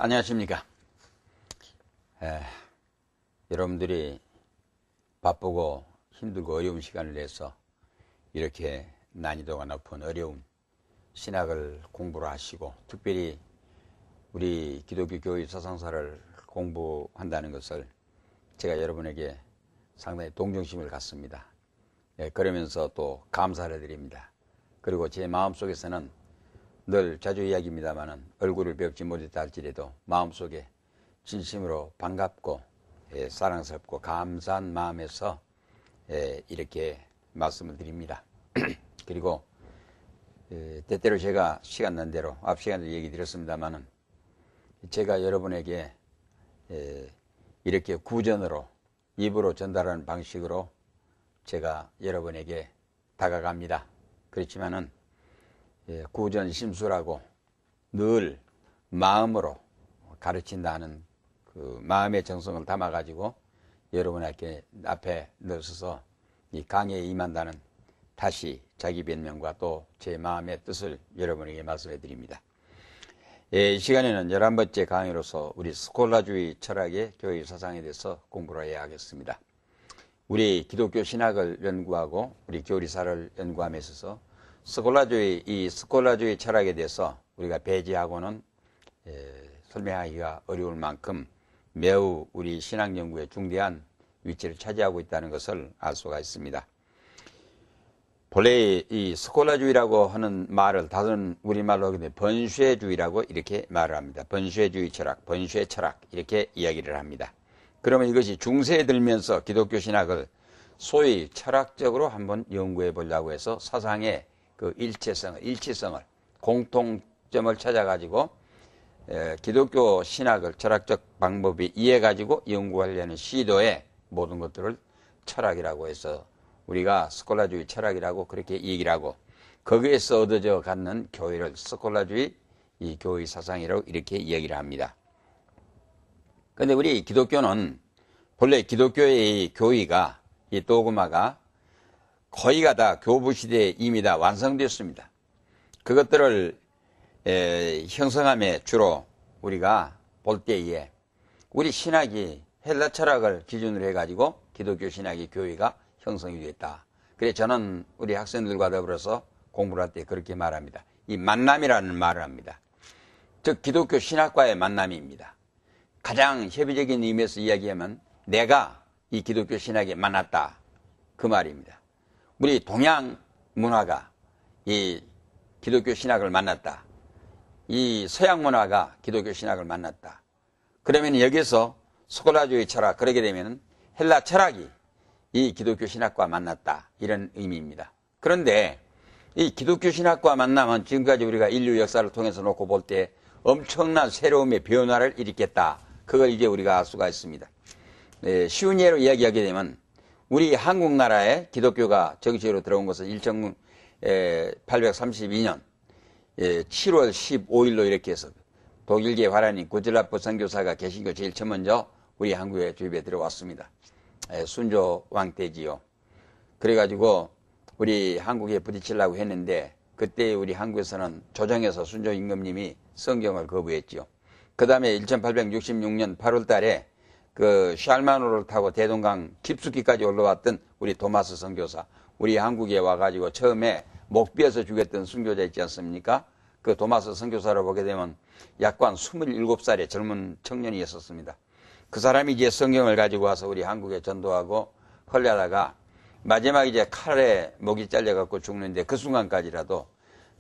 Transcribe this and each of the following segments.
안녕하십니까. 여러분들이 바쁘고 힘들고 어려운 시간을 내서 이렇게 난이도가 높은 어려운 신학을 공부를 하시고 특별히 우리 기독교 교회 사상사를 공부한다는 것을 제가 여러분에게 상당히 동정심을 갖습니다. 그러면서 또 감사를 드립니다. 그리고 제 마음속에서는 늘 자주 이야기입니다마는 얼굴을 뵙지 못했다 할지라도 마음속에 진심으로 반갑고 사랑스럽고 감사한 마음에서 이렇게 말씀을 드립니다. 그리고 때때로 제가 시간 난 대로 앞 시간에도 얘기 드렸습니다마는 제가 여러분에게 이렇게 구전으로 입으로 전달하는 방식으로 제가 여러분에게 다가갑니다. 그렇지만은 구전심수라고 늘 마음으로 가르친다는 그 마음의 정성을 담아가지고 여러분 앞에 늘 서서 이 강의에 임한다는 다시 자기 변명과 또 제 마음의 뜻을 여러분에게 말씀해 드립니다. 이 시간에는 11번째 강의로서 우리 스콜라주의 철학의 교회 사상에 대해서 공부를 해야 하겠습니다. 우리 기독교 신학을 연구하고 우리 교리사를 연구함에 있어서 이 스콜라주의 철학에 대해서 우리가 배제하고는 설명하기가 어려울 만큼 매우 우리 신학 연구에 중대한 위치를 차지하고 있다는 것을 알 수가 있습니다. 본래 이 스콜라주의라고 하는 말을 다른 우리말로 하게 되면 번뇌주의라고 이렇게 말을 합니다. 번뇌주의 철학, 번뇌 철학 이렇게 이야기를 합니다. 그러면 이것이 중세에 들면서 기독교 신학을 소위 철학적으로 한번 연구해 보려고 해서 사상의 그 일치성을 공통점을 찾아가지고 기독교 신학을 철학적 방법에 이해가지고 연구하려는 시도에 모든 것들을 철학이라고 해서 우리가 스콜라주의 철학이라고 그렇게 얘기를 하고 거기에서 얻어져 갖는 교회를 스콜라주의 이 교회 사상이라고 이렇게 얘기를 합니다. 그런데 우리 기독교는 본래 기독교의 이 교의가 이 도그마가 거의가 다 교부 시대에 이미 다 완성되었습니다. 그것들을 형성함에 주로 우리가 볼 때에 우리 신학이 헬라 철학을 기준으로 해가지고 기독교 신학의 교회가 형성이 됐다. 그래서 저는 우리 학생들과 더불어서 공부를 할 때 그렇게 말합니다. 이 만남이라는 말을 합니다. 즉 기독교 신학과의 만남입니다. 가장 협의적인 의미에서 이야기하면 내가 이 기독교 신학에 만났다. 그 말입니다. 우리 동양 문화가 이 기독교 신학을 만났다. 이 서양 문화가 기독교 신학을 만났다. 그러면 여기서 스콜라주의 철학, 그러게 되면 헬라 철학이 이 기독교 신학과 만났다. 이런 의미입니다. 그런데 이 기독교 신학과 만나면 지금까지 우리가 인류 역사를 통해서 놓고 볼 때 엄청난 새로움의 변화를 일으켰다. 그걸 이제 우리가 알 수가 있습니다. 쉬운 예로 이야기하게 되면 우리 한국 나라에 기독교가 정식으로 들어온 것은 1832년 7월 15일로 이렇게 해서 독일계 화란인 구즐라프 선교사가 개신교 제일 처음 먼저 우리 한국에 주입에 들어왔습니다. 순조 왕 때지요. 그래가지고 우리 한국에 부딪히려고 했는데 그때 우리 한국에서는 조정에서 순조 임금님이 성경을 거부했지요. 그 다음에 1866년 8월 달에 그 샬마노를 타고 대동강 깊숙이까지 올라왔던 우리 도마스 선교사, 우리 한국에 와가지고 처음에 목비에서 죽였던 순교자 있지 않습니까? 그 도마스 선교사를 보게 되면 약관 27살의 젊은 청년이었었습니다. 그 사람이 이제 성경을 가지고 와서 우리 한국에 전도하고 헐려다가 마지막 이제 칼에 목이 잘려갖고 죽는데 그 순간까지라도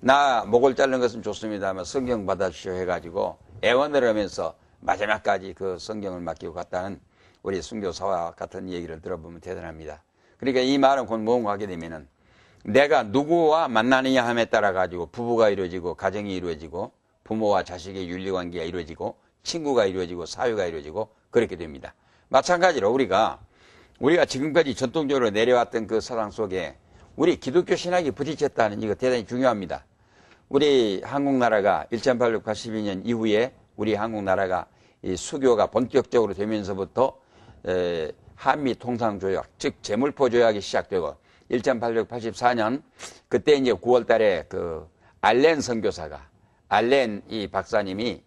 나 목을 자른 것은 좋습니다만 성경 받아주시오 해가지고 애원을 하면서 마지막까지 그 성경을 맡기고 갔다는 우리 순교사와 같은 얘기를 들어보면 대단합니다. 그러니까 이 말은 곧 뭔가 하게 되면은 내가 누구와 만나느냐 함에 따라 가지고 부부가 이루어지고 가정이 이루어지고 부모와 자식의 윤리관계가 이루어지고 친구가 이루어지고 사회가 이루어지고 그렇게 됩니다. 마찬가지로 우리가 지금까지 전통적으로 내려왔던 그 사상 속에 우리 기독교 신학이 부딪혔다는 이거 대단히 중요합니다. 우리 한국 나라가 1882년 이후에 우리 한국 나라가 이 수교가 본격적으로 되면서부터 한미 통상조약, 즉 제물포 조약이 시작되고 1884년 그때 이제 9월 달에 그 알렌 선교사가 알렌 이 박사님이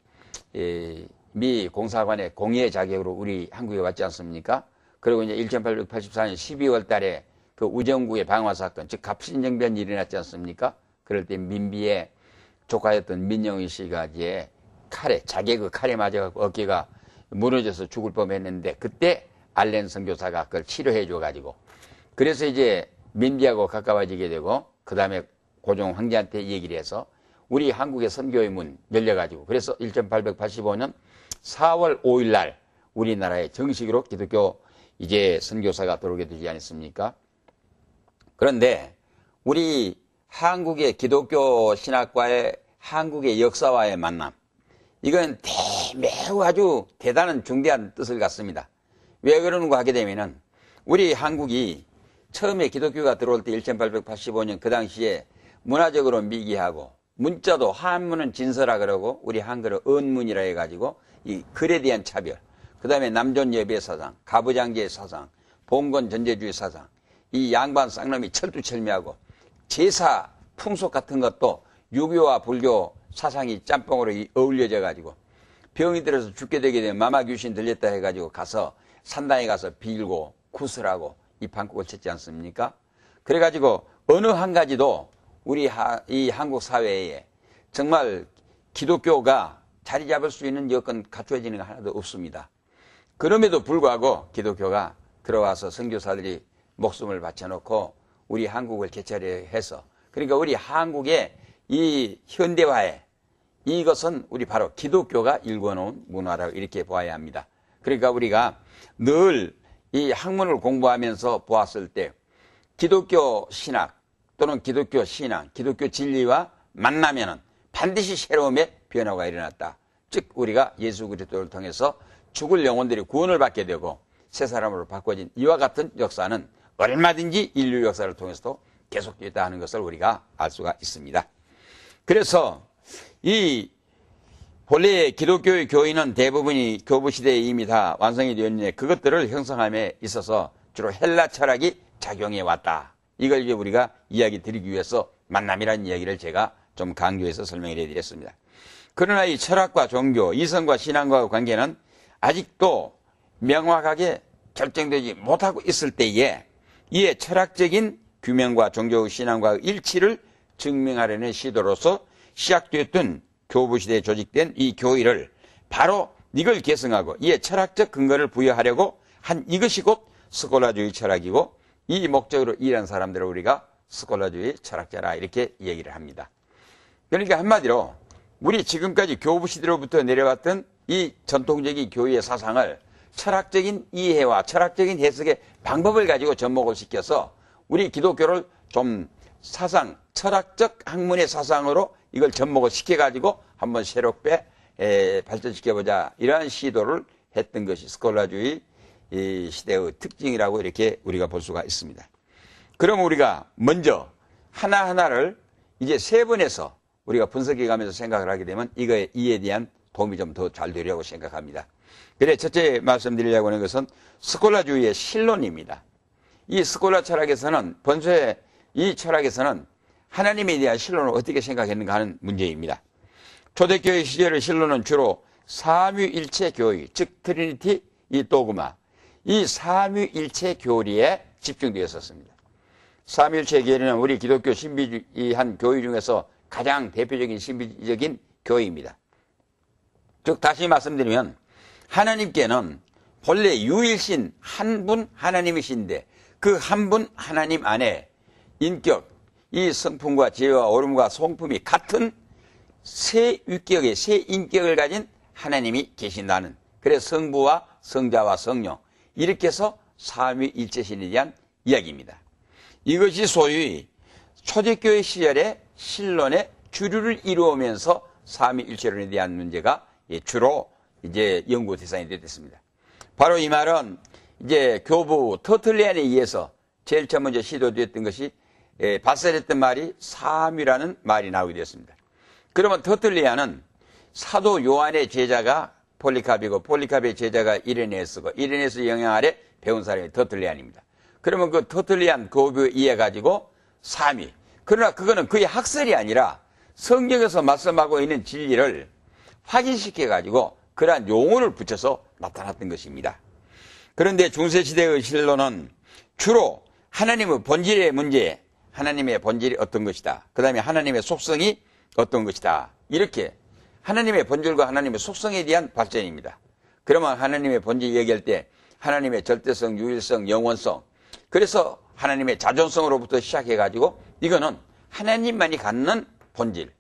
미 공사관의 공예 자격으로 우리 한국에 왔지 않습니까? 그리고 이제 1884년 12월 달에 그 우정국의 방화 사건, 즉 갑신정변이 일어났지 않습니까? 그럴 때 민비의 조카였던 민영희 씨가 이제 자기 그 칼에 맞아갖고 어깨가 무너져서 죽을 뻔했는데 그때 알렌 선교사가 그걸 치료해 줘가지고 그래서 이제 민비하고 가까워지게 되고 그 다음에 고종 황제한테 얘기를 해서 우리 한국의 선교의 문 열려가지고 그래서 1885년 4월 5일 날 우리나라에 정식으로 기독교 이제 선교사가 들어오게 되지 않았습니까? 그런데 우리 한국의 기독교 신학과의 한국의 역사와의 만남, 이건 매우 아주 대단한 중대한 뜻을 갖습니다. 왜 그러는가 하게 되면은 우리 한국이 처음에 기독교가 들어올 때 1885년 그 당시에 문화적으로 미개하고 문자도 한문은 진서라 그러고 우리 한글은 언문이라 해가지고 이 글에 대한 차별, 그 다음에 남존여배 사상, 가부장제 사상, 봉건 전제주의 사상, 이 양반 쌍놈이 철두철미하고 제사 풍속 같은 것도 유교와 불교 사상이 짬뽕으로 어울려져 가지고 병이 들어서 죽게 되게 되면 마마 귀신 들렸다 해가지고 가서 산당에 가서 빌고 구슬하고 이 방국을 쳤지 않습니까? 그래가지고 어느 한 가지도 우리 이 한국 사회에 정말 기독교가 자리 잡을 수 있는 여건 갖춰지는 거 하나도 없습니다. 그럼에도 불구하고 기독교가 들어와서 선교사들이 목숨을 바쳐놓고 우리 한국을 개최해서 그러니까 우리 한국의 이 현대화에 이것은 우리 바로 기독교가 일궈놓은 문화라고 이렇게 보아야 합니다. 그러니까 우리가 늘 이 학문을 공부하면서 보았을 때 기독교 신학 또는 기독교 신앙, 기독교 진리와 만나면은 반드시 새로움의 변화가 일어났다. 즉 우리가 예수 그리스도를 통해서 죽을 영혼들이 구원을 받게 되고 새 사람으로 바꿔진 이와 같은 역사는 얼마든지 인류 역사를 통해서도 계속되었다 하는 것을 우리가 알 수가 있습니다. 그래서 이 본래의 기독교의 교인은 대부분이 교부시대에 이미 다 완성이 되었는데 그것들을 형성함에 있어서 주로 헬라 철학이 작용해 왔다. 이걸 이제 우리가 이야기 드리기 위해서 만남이라는 이야기를 제가 좀 강조해서 설명을 해드렸습니다. 그러나 이 철학과 종교, 이성과 신앙과의 관계는 아직도 명확하게 결정되지 못하고 있을 때에 이에 철학적인 규명과 종교 신앙과의 일치를 증명하려는 시도로서 시작되었던 교부시대에 조직된 이 교회를 바로 이걸 계승하고 이에 철학적 근거를 부여하려고 한 이것이 곧 스콜라주의 철학이고 이 목적으로 일한 사람들을 우리가 스콜라주의 철학자라 이렇게 얘기를 합니다. 그러니까 한마디로 우리 지금까지 교부시대로부터 내려왔던 이 전통적인 교회의 사상을 철학적인 이해와 철학적인 해석의 방법을 가지고 접목을 시켜서 우리 기독교를 좀 사상, 철학적 학문의 사상으로 이걸 접목을 시켜가지고 한번 새롭게 발전시켜보자 이러한 시도를 했던 것이 스콜라주의 시대의 특징이라고 이렇게 우리가 볼 수가 있습니다. 그럼 우리가 먼저 하나하나를 이제 세 번에서 우리가 분석해 가면서 생각을 하게 되면 이에 대한 도움이 좀 더 잘 되리라고 생각합니다. 그래 첫째 말씀드리려고 하는 것은 스콜라주의의 실론입니다. 이 스콜라 철학에서는 본소의 이 철학에서는 하나님에 대한 신론을 어떻게 생각했는가 하는 문제입니다. 초대교회 시절의 신론은 주로 삼위일체 교의, 즉 트리니티, 이 도그마, 이 삼위일체 교리에 집중되었었습니다. 삼위일체 교리는 우리 기독교 신비주의한 교회 중에서 가장 대표적인 신비적인 교회입니다. 즉 다시 말씀드리면 하나님께는 본래 유일신 한 분 하나님이신데 그 한 분 하나님 안에 인격, 이 성품과 지혜와 옳음과 성품이 같은 세 위격의 세 인격을 가진 하나님이 계신다는, 그래서 성부와 성자와 성령 이렇게 해서 삼위일체신에 대한 이야기입니다. 이것이 소위 초대교회 시절의 신론의 주류를 이루면서 삼위일체론에 대한 문제가 주로 이제 연구 대상이 됐습니다. 바로 이 말은 이제 교부 터틀리안에 의해서 제일 첫 먼저 시도되었던 것이 발설했던 말이 삼위라는 말이 나오게 되었습니다. 그러면 터틀리안은 사도 요한의 제자가 폴리카비고 폴리카비의 제자가 이레네스고 이레네스 영향 아래 배운 사람이 터틀리안입니다. 그러면 그 터틀리안 교부에 의해 가지고 삼위. 그러나 그거는 그의 학설이 아니라 성경에서 말씀하고 있는 진리를 확인시켜 가지고 그러한 용어를 붙여서 나타났던 것입니다. 그런데 중세시대의 신론은 주로 하나님의 본질의 문제, 하나님의 본질이 어떤 것이다. 그 다음에 하나님의 속성이 어떤 것이다. 이렇게 하나님의 본질과 하나님의 속성에 대한 발전입니다. 그러면 하나님의 본질 얘기할 때 하나님의 절대성, 유일성, 영원성, 그래서 하나님의 자존성으로부터 시작해가지고 이거는 하나님만이 갖는 본질,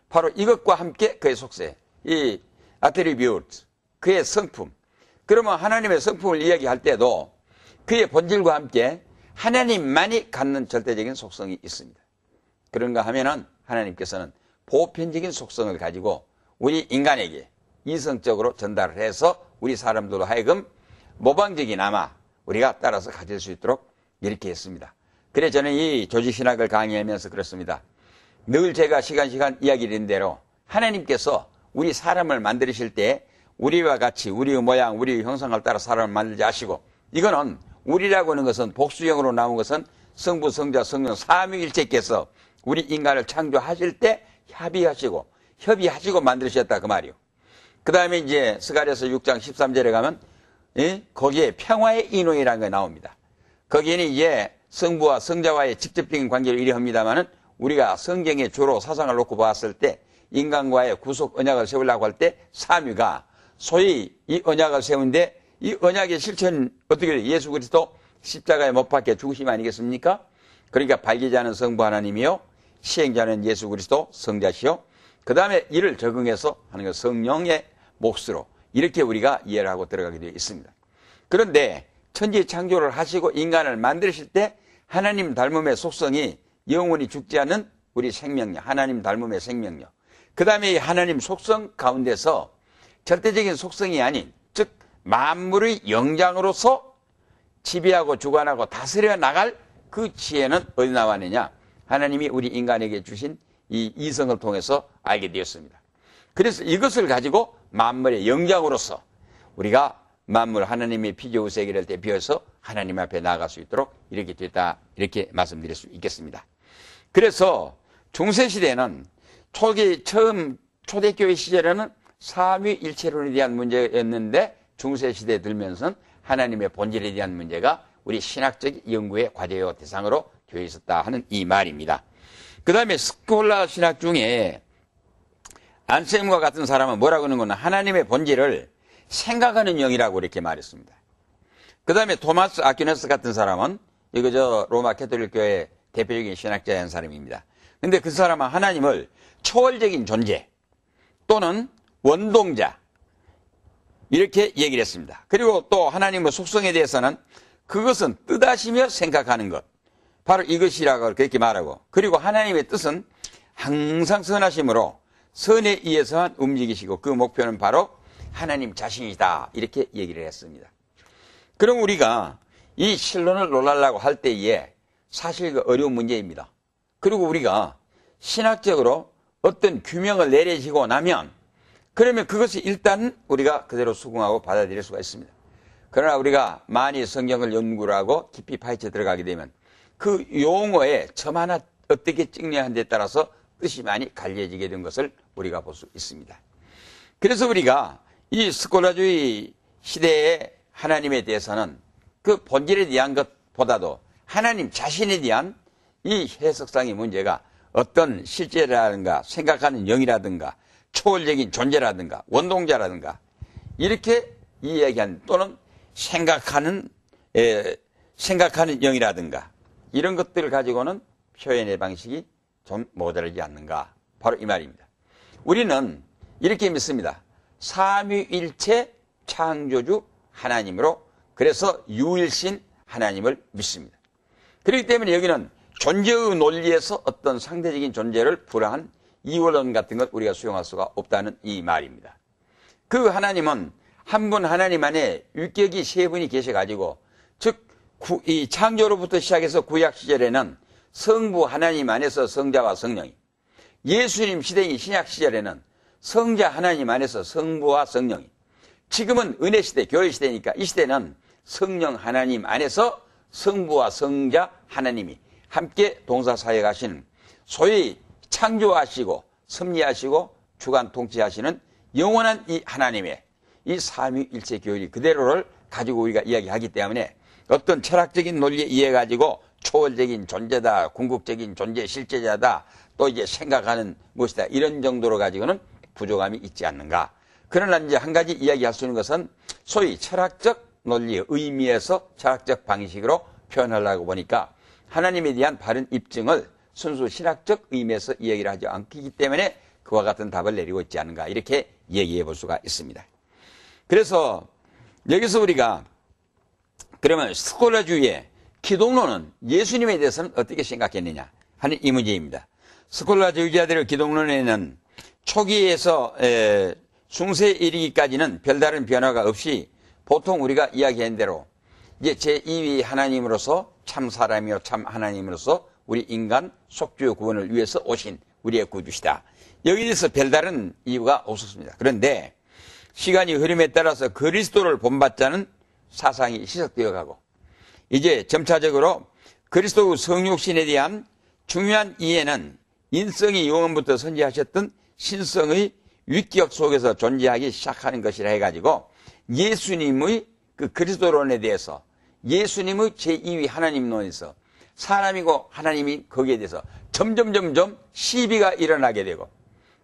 바로 이것과 함께 그의 속세, 이 attribute, 그의 성품. 그러면 하나님의 성품을 이야기할 때도 그의 본질과 함께 하나님만이 갖는 절대적인 속성이 있습니다. 그런가 하면은 하나님께서는 보편적인 속성을 가지고 우리 인간에게 이성적으로 전달을 해서 우리 사람들로 하여금 모방적이나마 우리가 따라서 가질 수 있도록 이렇게 했습니다. 그래 저는 이 조직신학을 강의하면서 그렇습니다. 늘 제가 시간 이야기 드린 대로 하나님께서 우리 사람을 만드실 때 우리와 같이 우리의 모양, 우리의 형상을 따라 사람을 만들지 하시고, 이거는 우리라고 하는 것은 복수형으로 나온 것은 성부, 성자, 성령 삼위일체께서 우리 인간을 창조하실 때 협의하시고 만드셨다 그 말이요. 그 다음에 이제 스가랴서 6장 13절에 가면 거기에 평화의 인원이라는 게 나옵니다. 거기에는 이제 성부와 성자와의 직접적인 관계를 이해합니다만은 우리가 성경에 주로 사상을 놓고 봤을 때 인간과의 구속 언약을 세우려고 할 때 삼위가 소위 이 언약을 세우는데 이 언약의 실천은 어떻게 돼요? 예수 그리스도 십자가에 못 박혀 죽으심 아니겠습니까? 그러니까 발기자는 성부 하나님이요, 시행자는 예수 그리스도 성자시요, 그 다음에 이를 적응해서 하는 것 성령의 몫으로 이렇게 우리가 이해를 하고 들어가게 되어 있습니다. 그런데 천지 창조를 하시고 인간을 만드실 때 하나님 닮음의 속성이 영원히 죽지 않는 우리 생명력, 하나님 닮음의 생명력, 그 다음에 이 하나님 속성 가운데서 절대적인 속성이 아닌, 즉 만물의 영장으로서 지배하고 주관하고 다스려 나갈 그 지혜는 어디 나왔느냐? 하나님이 우리 인간에게 주신 이 이성을 통해서 알게 되었습니다. 그래서 이것을 가지고 만물의 영장으로서 우리가 만물 하나님의 피조우세계를 대표해서 하나님 앞에 나아갈 수 있도록 이렇게 됐다, 이렇게 말씀드릴 수 있겠습니다. 그래서 중세시대는 처음 초대교회 시절에는 삼위일체론에 대한 문제였는데 중세시대에 들면서는 하나님의 본질에 대한 문제가 우리 신학적 연구의 과제와 대상으로 되어 있었다 하는 이 말입니다. 그 다음에 스콜라 신학 중에 안셀무와 같은 사람은 뭐라고 하는 거는 하나님의 본질을 생각하는 영이라고 이렇게 말했습니다. 그 다음에 토마스 아퀴나스 같은 사람은 이거 로마 캐톨릭 교회 대표적인 신학자인 사람입니다. 근데 그 사람은 하나님을 초월적인 존재 또는 원동자 이렇게 얘기를 했습니다. 그리고 또 하나님의 속성에 대해서는 그것은 뜻하시며 생각하는 것, 바로 이것이라고 그렇게 말하고, 그리고 하나님의 뜻은 항상 선하심으로 선에 의해서만 움직이시고 그 목표는 바로 하나님 자신이다, 이렇게 얘기를 했습니다. 그럼 우리가 이 신론을 논하려고 할 때에 사실 그 어려운 문제입니다. 그리고 우리가 신학적으로 어떤 규명을 내려지고 나면 그러면 그것이 일단 우리가 그대로 수긍하고 받아들일 수가 있습니다. 그러나 우리가 많이 성경을 연구를 하고 깊이 파헤쳐 들어가게 되면 그 용어에 점 하나 어떻게 찍냐 하는 데 따라서 뜻이 많이 갈려지게 된 것을 우리가 볼 수 있습니다. 그래서 우리가 이 스콜라주의 시대의 하나님에 대해서는 그 본질에 대한 것보다도 하나님 자신에 대한 이 해석상의 문제가 어떤 실제라든가 생각하는 영이라든가 초월적인 존재라든가 원동자라든가 이렇게 이야기한, 또는 생각하는 영이라든가 이런 것들을 가지고는 표현의 방식이 좀 모자라지 않는가, 바로 이 말입니다. 우리는 이렇게 믿습니다. 삼위일체 창조주 하나님으로, 그래서 유일신 하나님을 믿습니다. 그렇기 때문에 여기는 존재의 논리에서 어떤 상대적인 존재를 불허한 이원론 같은 것 우리가 수용할 수가 없다는 이 말입니다. 그 하나님은 한 분 하나님 안에 유격이 세 분이 계셔가지고, 즉 이 창조로부터 시작해서 구약 시절에는 성부 하나님 안에서 성자와 성령이, 예수님 시대인 신약 시절에는 성자 하나님 안에서 성부와 성령이, 지금은 은혜 시대, 교회 시대니까 이 시대는 성령 하나님 안에서 성부와 성자 하나님이 함께 동사사역하시는, 소위 창조하시고 섭리하시고 주관 통치하시는 영원한 이 하나님의 이 삼위일체 교리 그대로를 가지고 우리가 이야기하기 때문에 어떤 철학적인 논리에 의해 가지고 초월적인 존재다, 궁극적인 존재 실제자다, 또 이제 생각하는 것이다, 이런 정도로 가지고는 부족함이 있지 않는가. 그러나 이제 한 가지 이야기할 수 있는 것은 소위 철학적 논리의 의미에서 철학적 방식으로 표현하려고 보니까 하나님에 대한 바른 입증을 순수 신학적 의미에서 이야기를 하지 않기 때문에 그와 같은 답을 내리고 있지 않은가, 이렇게 얘기해 볼 수가 있습니다. 그래서 여기서 우리가 그러면 스콜라주의의 기독론은 예수님에 대해서는 어떻게 생각했느냐 하는 이 문제입니다. 스콜라주의자들의 기독론에는 초기에서 숭세에 이르기까지는 별다른 변화가 없이 보통 우리가 이야기한 대로 이제 제2위 하나님으로서 참 사람이요 참 하나님으로서 우리 인간 속죄 구원을 위해서 오신 우리의 구주시다. 여기에 대해서 별다른 이유가 없었습니다. 그런데 시간이 흐름에 따라서 그리스도를 본받자는 사상이 희석되어 가고 이제 점차적으로 그리스도의 성육신에 대한 중요한 이해는 인성이 영원부터 선지하셨던 신성의 위격 속에서 존재하기 시작하는 것이라 해가지고 예수님의 그 그리스도론에 대해서 예수님의 제2위 하나님론에서 사람이고 하나님이 거기에 대해서 점점 시비가 일어나게 되고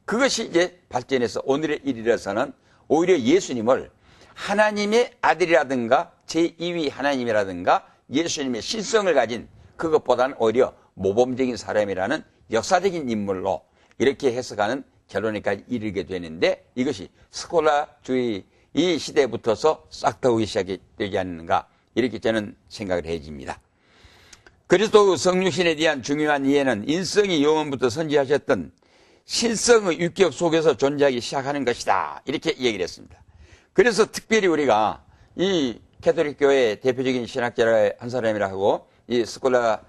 그것이 이제 발전해서 오늘의 일이라서는 오히려 예수님을 하나님의 아들이라든가 제2위 하나님이라든가 예수님의 신성을 가진 그것보다는 오히려 모범적인 사람이라는 역사적인 인물로 이렇게 해석하는 결론에까지 이르게 되는데 이것이 스콜라주의 이 시대에 붙어서 싹 다 오기 시작되지 않는가, 이렇게 저는 생각을 해집니다. 그리스도의 성육신에 대한 중요한 이해는 인성이 영원부터 선지하셨던 신성의 유격 속에서 존재하기 시작하는 것이다, 이렇게 얘기를 했습니다. 그래서 특별히 우리가 이 캐톨릭 교회의 대표적인 신학자의 한 사람이라 하고 이 스콜라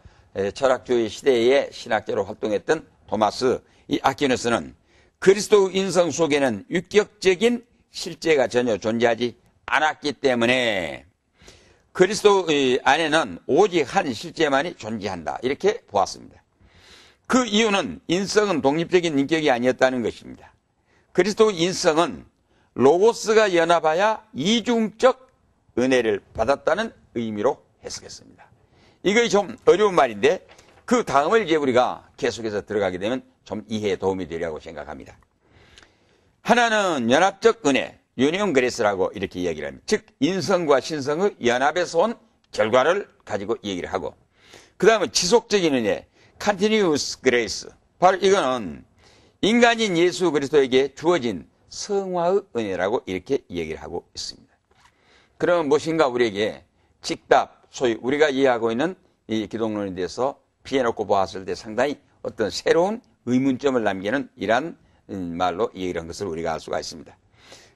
철학주의 시대의 신학자로 활동했던 토마스 이 아퀴누스는 그리스도의 인성 속에는 유격적인 실제가 전혀 존재하지 않았기 때문에 그리스도의 안에는 오직 한 실제만이 존재한다, 이렇게 보았습니다. 그 이유는 인성은 독립적인 인격이 아니었다는 것입니다. 그리스도의 인성은 로고스가 연합하여 이중적 은혜를 받았다는 의미로 해석했습니다. 이것이 좀 어려운 말인데 그 다음을 이제 우리가 계속해서 들어가게 되면 좀 이해에 도움이 되리라고 생각합니다. 하나는 연합적 은혜, 유니온 그레이스라고 이렇게 얘기를 합니다. 즉 인성과 신성의 연합에서 온 결과를 가지고 얘기를 하고, 그 다음은 지속적인 은혜, continuous grace, 바로 이거는 인간인 예수 그리스도에게 주어진 성화의 은혜라고 이렇게 얘기를 하고 있습니다. 그러면 무엇인가 우리에게 직답, 소위 우리가 이해하고 있는 이 기독론에 대해서 피해놓고 보았을 때 상당히 어떤 새로운 의문점을 남기는 이러한 말로 얘기를 한 것을 우리가 알 수가 있습니다.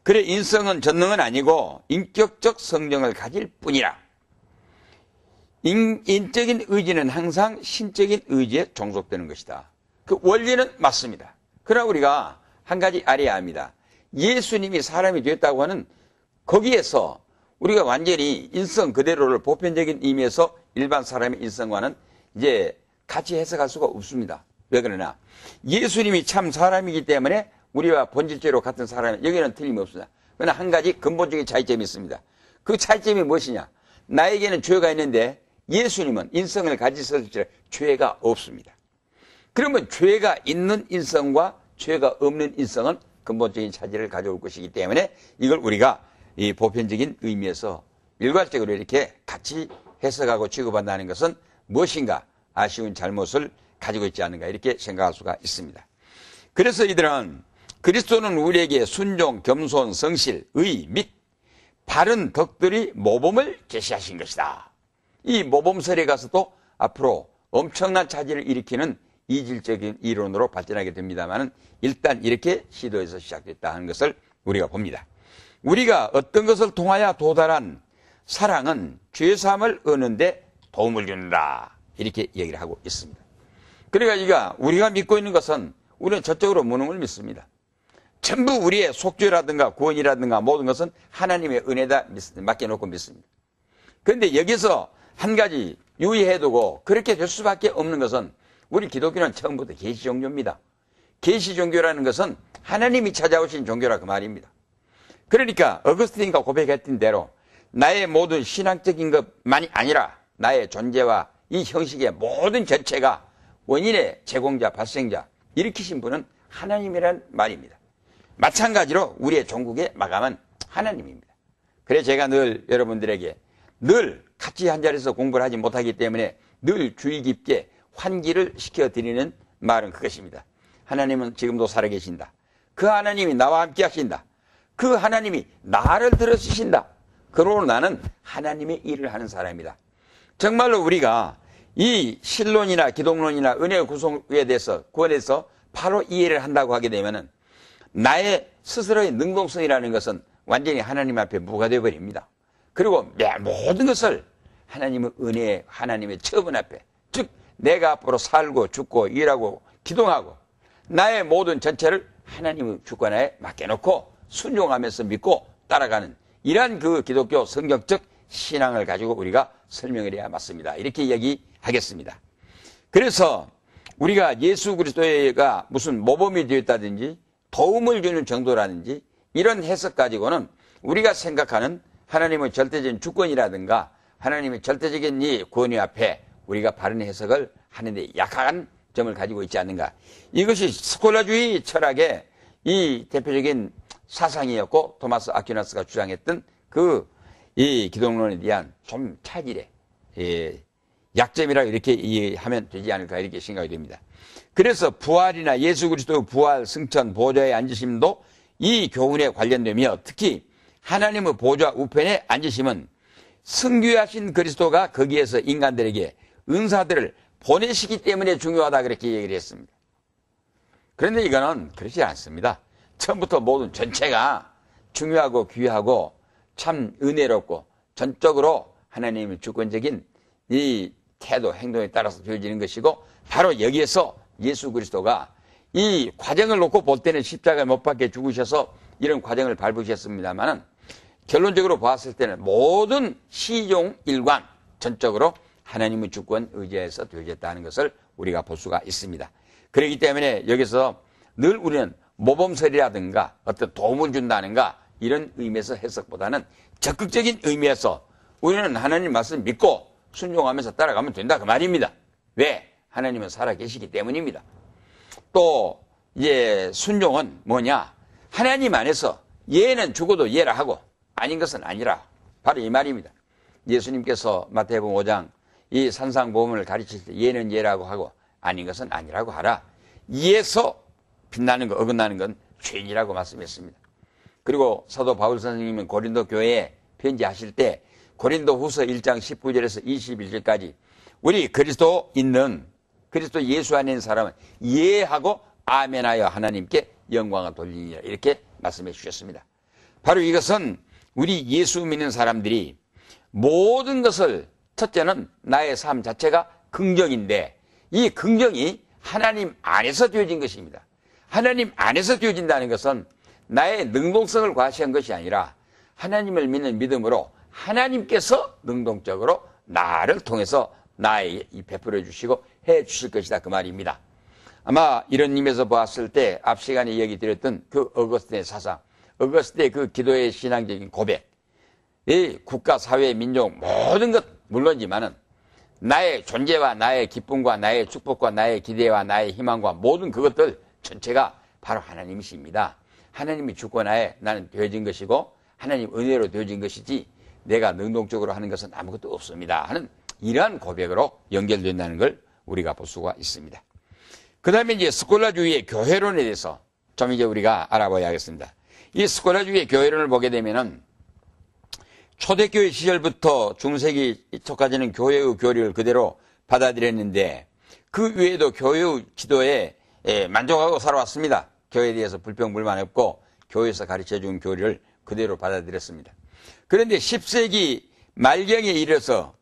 그래, 인성은 전능은 아니고 인격적 성정을 가질 뿐이라. 인적인 의지는 항상 신적인 의지에 종속되는 것이다. 그 원리는 맞습니다. 그러나 우리가 한 가지 알아야 합니다. 예수님이 사람이 되었다고 하는 거기에서 우리가 완전히 인성 그대로를 보편적인 의미에서 일반 사람의 인성과는 이제 같이 해석할 수가 없습니다. 왜 그러나 예수님이 참 사람이기 때문에 우리와 본질적으로 같은 사람이 여기는 틀림없습니다. 그러나 한 가지 근본적인 차이점이 있습니다. 그 차이점이 무엇이냐? 나에게는 죄가 있는데 예수님은 인성을 가지셨을 죄가 없습니다. 그러면 죄가 있는 인성과 죄가 없는 인성은 근본적인 차이를 가져올 것이기 때문에 이걸 우리가 이 보편적인 의미에서 일괄적으로 이렇게 같이 해석하고 취급한다는 것은 무엇인가 아쉬운 잘못을 가지고 있지 않는가, 이렇게 생각할 수가 있습니다. 그래서 이들은 그리스도는 우리에게 순종, 겸손, 성실, 의 및 바른 덕들이 모범을 제시하신 것이다. 이 모범설에 가서도 앞으로 엄청난 차질을 일으키는 이질적인 이론으로 발전하게 됩니다만 일단 이렇게 시도에서 시작됐다 하는 것을 우리가 봅니다. 우리가 어떤 것을 통하여 도달한 사랑은 죄사함을 얻는데 도움을 준다, 이렇게 얘기를 하고 있습니다. 그러니까 우리가 믿고 있는 것은 우리는 저쪽으로 무능을 믿습니다. 전부 우리의 속죄라든가 구원이라든가 모든 것은 하나님의 은혜다 맡겨놓고 믿습니다. 그런데 여기서 한 가지 유의해두고 그렇게 될 수밖에 없는 것은 우리 기독교는 처음부터 계시 종교입니다. 계시 종교라는 것은 하나님이 찾아오신 종교라 그 말입니다. 그러니까 어거스틴가 고백했던 대로 나의 모든 신앙적인 것만이 아니라 나의 존재와 이 형식의 모든 전체가 원인의 제공자, 발생자, 일으키신 분은 하나님이란 말입니다. 마찬가지로 우리의 종국의 마감은 하나님입니다. 그래서 제가 늘 여러분들에게 늘 같이 한 자리에서 공부를 하지 못하기 때문에 늘 주의 깊게 환기를 시켜드리는 말은 그것입니다. 하나님은 지금도 살아계신다. 그 하나님이 나와 함께 하신다. 그 하나님이 나를 들어주신다. 그러므로 나는 하나님의 일을 하는 사람이다. 정말로 우리가 이 신론이나 기독론이나 은혜의 구속에 대해서 구원에서 바로 이해를 한다고 하게 되면은 나의 스스로의 능동성이라는 것은 완전히 하나님 앞에 무가 되어버립니다. 그리고 모든 것을 하나님의 은혜, 하나님의 처분 앞에, 즉 내가 앞으로 살고 죽고 일하고 기동하고 나의 모든 전체를 하나님의 주권에 맡겨놓고 순종하면서 믿고 따라가는 이러한 그 기독교 성경적 신앙을 가지고 우리가 설명을 해야 맞습니다. 이렇게 이야기하겠습니다. 그래서 우리가 예수 그리스도가 무슨 모범이 되었다든지 도움을 주는 정도라든지 이런 해석 가지고는 우리가 생각하는 하나님의 절대적인 주권이라든가 하나님의 절대적인 이 권위 앞에 우리가 바른 해석을 하는데 약한 점을 가지고 있지 않는가. 이것이 스콜라주의 철학의 이 대표적인 사상이었고 토마스 아퀴나스가 주장했던 이 기독론에 대한 좀 차질의 약점이라 이렇게 이해하면 되지 않을까 이렇게 생각이 됩니다. 그래서 부활이나 예수 그리스도의 부활, 승천, 보좌에 앉으심도 이 교훈에 관련되며 특히 하나님의 보좌 우편에 앉으심은 승귀하신 그리스도가 거기에서 인간들에게 은사들을 보내시기 때문에 중요하다 그렇게 얘기를 했습니다. 그런데 이거는 그렇지 않습니다. 처음부터 모든 전체가 중요하고 귀하고 참 은혜롭고 전적으로 하나님의 주권적인 이 태도, 행동에 따라서 되어지는 것이고 바로 여기에서 예수 그리스도가 이 과정을 놓고 볼 때는 십자가에 못 박혀 죽으셔서 이런 과정을 밟으셨습니다만은 결론적으로 봤을 때는 모든 시종 일관 전적으로 하나님의 주권 의지에서 되어졌다는 것을 우리가 볼 수가 있습니다. 그렇기 때문에 여기서 늘 우리는 모범설이라든가 어떤 도움을 준다는가 이런 의미에서 해석보다는 적극적인 의미에서 우리는 하나님 말씀 믿고 순종하면서 따라가면 된다 그 말입니다. 왜? 하나님은 살아계시기 때문입니다. 또 이제 순종은 뭐냐? 하나님 안에서 예는 죽어도 예라 하고 아닌 것은 아니라 바로 이 말입니다. 예수님께서 마태복음 5장 이 산상보험을 가르칠 때 예는 예라고 하고 아닌 것은 아니라고 하라. 예에서 빛나는 거 어긋나는 건 죄인이라고 말씀했습니다. 그리고 사도 바울 선생님은 고린도 교회에 편지하실 때 고린도 후서 1장 19절에서 21절까지 우리 그리스도 예수 안에 있는 사람은 예하고 아멘하여 하나님께 영광을 돌리니라 이렇게 말씀해 주셨습니다. 바로 이것은 우리 예수 믿는 사람들이 모든 것을 첫째는 나의 삶 자체가 긍정인데 이 긍정이 하나님 안에서 되어진 것입니다. 하나님 안에서 되어진다는 것은 나의 능동성을 과시한 것이 아니라 하나님을 믿는 믿음으로 하나님께서 능동적으로 나를 통해서 나에게 베풀어 주시고 해 주실 것이다 그 말입니다. 아마 이런 의미에서 보았을 때 앞 시간에 얘기 드렸던 그 어거스틴의 사상, 어거스틴의 그 기도의 신앙적인 고백, 이 국가, 사회, 민족 모든 것 물론이지만은 나의 존재와 나의 기쁨과 나의 축복과 나의 기대와 나의 희망과 모든 그것들 전체가 바로 하나님이십니다. 하나님이 주권하에 나는 되어진 것이고 하나님 은혜로 되어진 것이지 내가 능동적으로 하는 것은 아무것도 없습니다 하는 이러한 고백으로 연결된다는 걸 우리가 볼 수가 있습니다. 그 다음에 이제 스콜라주의의 교회론에 대해서 좀 이제 우리가 알아봐야 하겠습니다. 이 스콜라주의의 교회론을 보게 되면은 초대교회 시절부터 중세기 초까지는 교회의 교리를 그대로 받아들였는데 그 외에도 교회의 지도에 만족하고 살아왔습니다. 교회에 대해서 불평불만 없고 교회에서 가르쳐준 교리를 그대로 받아들였습니다. 그런데 10세기 말경에 이르러서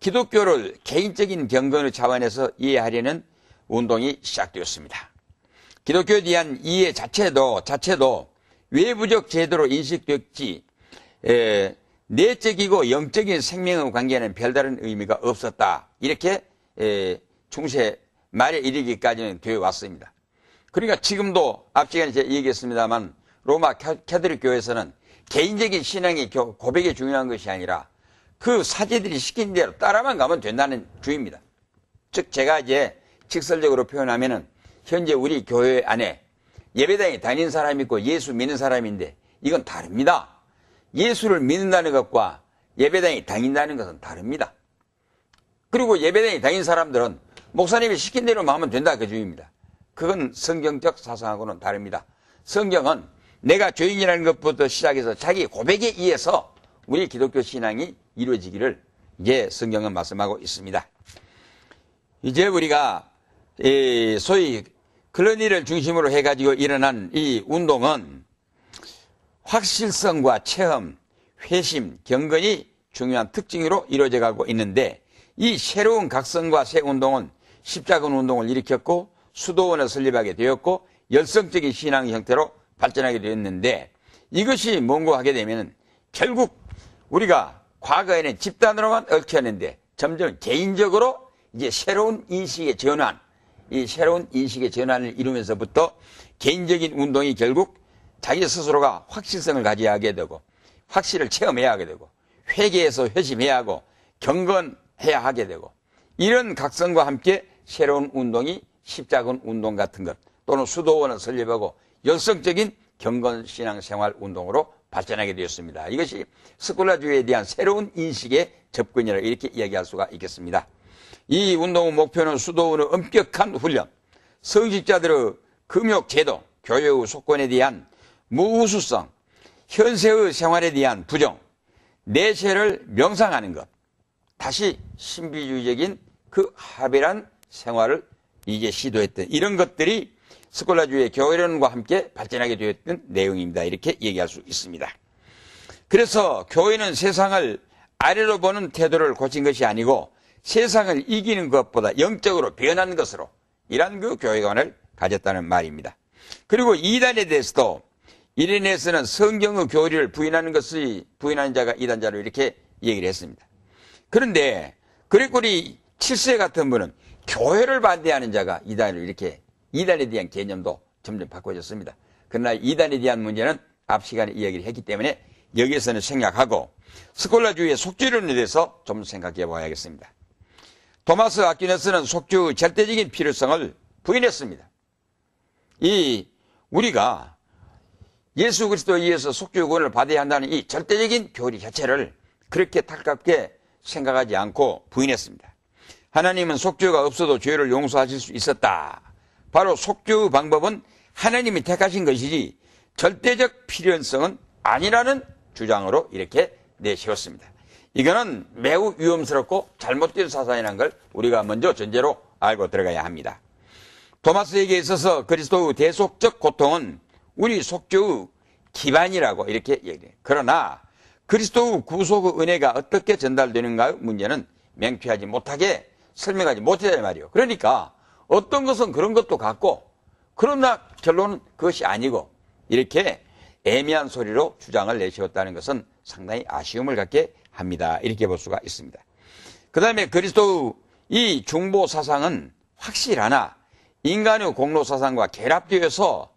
기독교를 개인적인 경건의 차원에서 이해하려는 운동이 시작되었습니다. 기독교에 대한 이해 자체도 외부적 제도로 인식됐지 내적이고 영적인 생명의 관계는 별다른 의미가 없었다. 이렇게 중세 말에 이르기까지는 되어 왔습니다. 그러니까 지금도 앞 시간에 제가 얘기했습니다만 로마 캐톨릭 교회에서는 개인적인 신앙의 고백이 중요한 것이 아니라 그 사제들이 시킨 대로 따라만 가면 된다는 주의입니다. 즉 제가 이제 직설적으로 표현하면은 현재 우리 교회 안에 예배당에 다니는 사람이 있고 예수 믿는 사람인데 이건 다릅니다. 예수를 믿는다는 것과 예배당에 다닌다는 것은 다릅니다. 그리고 예배당에 다니는 사람들은 목사님이 시킨 대로만 하면 된다 그 주의입니다. 그건 성경적 사상하고는 다릅니다. 성경은 내가 죄인이라는 것부터 시작해서 자기 고백에 의해서 우리 기독교 신앙이 이루어지기를 이제 성경은 말씀하고 있습니다. 이제 우리가 소위 클러니를 중심으로 해가지고 일어난 이 운동은 확실성과 체험, 회심, 경건이 중요한 특징으로 이루어져 가고 있는데 이 새로운 각성과 새 운동은 십자군 운동을 일으켰고 수도원을 설립하게 되었고 열성적인 신앙 형태로 발전하게 되었는데 이것이 뭔고 하게 되면 결국 우리가 과거에는 집단으로만 얽혔는데 점점 개인적으로 이제 새로운 인식의 전환, 이 새로운 인식의 전환을 이루면서부터 개인적인 운동이 결국 자기 스스로가 확실성을 가져야 하게 되고 확실을 체험해야 하게 되고 회개해서 회심해야 하고 경건해야 하게 되고 이런 각성과 함께 새로운 운동이 십자군 운동 같은 것 또는 수도원을 설립하고 열성적인 경건신앙생활 운동으로 발전하게 되었습니다. 이것이 스콜라주의에 대한 새로운 인식의 접근이라 이렇게 이야기할 수가 있겠습니다. 이 운동의 목표는 수도원의 엄격한 훈련, 성직자들의 금욕제도, 교회의 속권에 대한 무우수성, 현세의 생활에 대한 부정, 내세를 명상하는 것, 다시 신비주의적인 그 합일한 생활을 이제 시도했던 이런 것들이 스콜라주의의 교회론과 함께 발전하게 되었던 내용입니다. 이렇게 얘기할 수 있습니다. 그래서 교회는 세상을 아래로 보는 태도를 고친 것이 아니고 세상을 이기는 것보다 영적으로 변하는 것으로 이러한 그 교회관을 가졌다는 말입니다. 그리고 이단에 대해서도 이레네에서는 성경의 교리를 부인하는 자가 이단자로 이렇게 얘기를 했습니다. 그런데 그레고리 7세 같은 분은 교회를 반대하는 자가 이단으로 이렇게 이단에 대한 개념도 점점 바꿔졌습니다. 그러나 이단에 대한 문제는 앞 시간에 이야기를 했기 때문에 여기에서는 생략하고 스콜라주의의 속죄론에 대해서 좀 생각해 봐야겠습니다. 토마스 아퀴나스는 속죄의 절대적인 필요성을 부인했습니다. 우리가 예수 그리스도에 의해서 속죄의 구원을 받아야 한다는 이 절대적인 교리 자체를 그렇게 탈깝게 생각하지 않고 부인했습니다. 하나님은 속죄가 없어도 죄를 용서하실 수 있었다. 바로 속죄의 방법은 하나님이 택하신 것이지 절대적 필연성은 아니라는 주장으로 이렇게 내세웠습니다. 이거는 매우 위험스럽고 잘못된 사상이라는 걸 우리가 먼저 전제로 알고 들어가야 합니다. 토마스에게 있어서 그리스도의 대속적 고통은 우리 속죄의 기반이라고 이렇게 얘기해요. 그러나 그리스도의 구속의 은혜가 어떻게 전달되는가의 문제는 명쾌하지 못하게 설명하지 못했단 말이에요. 그러니까 어떤 것은 그런 것도 같고 그러나 결론은 그것이 아니고 이렇게 애매한 소리로 주장을 내세웠다는 것은 상당히 아쉬움을 갖게 합니다. 이렇게 볼 수가 있습니다. 그 다음에 그리스도의 이 중보 사상은 확실하나 인간의 공로 사상과 결합되어서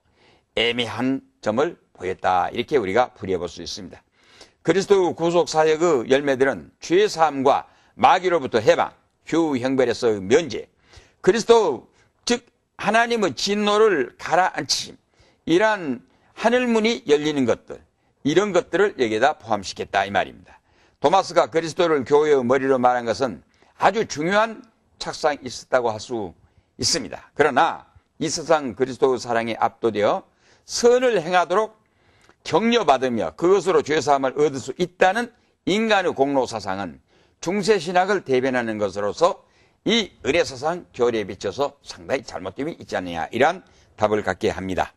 애매한 점을 보였다. 이렇게 우리가 풀이해볼 수 있습니다. 그리스도의 구속 사역의 열매들은 죄 사함과 마귀로부터 해방, 휴 형벌에서의 면제, 그리스도 즉 하나님의 진노를 가라앉히심, 이러한 하늘문이 열리는 것들, 이런 것들을 여기에다 포함시켰다 이 말입니다. 토마스가 그리스도를 교회의 머리로 말한 것은 아주 중요한 착상이 있었다고 할 수 있습니다. 그러나 이 세상 그리스도의 사랑에 압도되어 선을 행하도록 격려받으며 그것으로 죄사함을 얻을 수 있다는 인간의 공로 사상은 중세신학을 대변하는 것으로서 이 은혜사상 교리에 비춰서 상당히 잘못됨이 있지 않느냐 이러한 답을 갖게 합니다.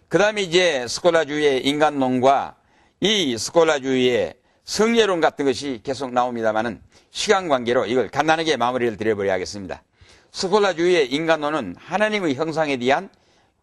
그 다음에 이제 스콜라주의의 인간론과 이 스콜라주의의 성례론 같은 것이 계속 나옵니다만은 시간 관계로 이걸 간단하게 마무리를 드려버려야겠습니다. 스콜라주의의 인간론은 하나님의 형상에 대한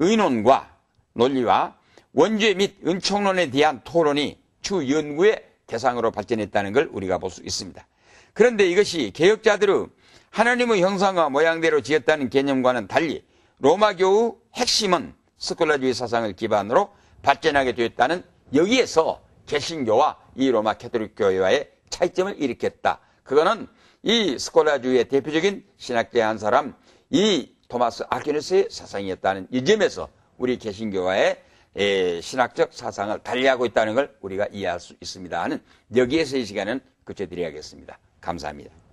의논과 논리와 원죄 및 은총론에 대한 토론이 주 연구의 대상으로 발전했다는 걸 우리가 볼 수 있습니다. 그런데 이것이 개혁자들의 하나님의 형상과 모양대로 지었다는 개념과는 달리 로마교의 핵심은 스콜라주의 사상을 기반으로 발전하게 되었다는 여기에서 개신교와 이 로마 캐톨릭 교회와의 차이점을 일으켰다. 그거는 이 스콜라주의의 대표적인 신학자의 한 사람 이 토마스 아퀴나스의 사상이었다는 이 점에서 우리 개신교와의 신학적 사상을 달리하고 있다는 걸 우리가 이해할 수 있습니다 하는 여기에서 이 시간은 그쳐드려야겠습니다. 감사합니다.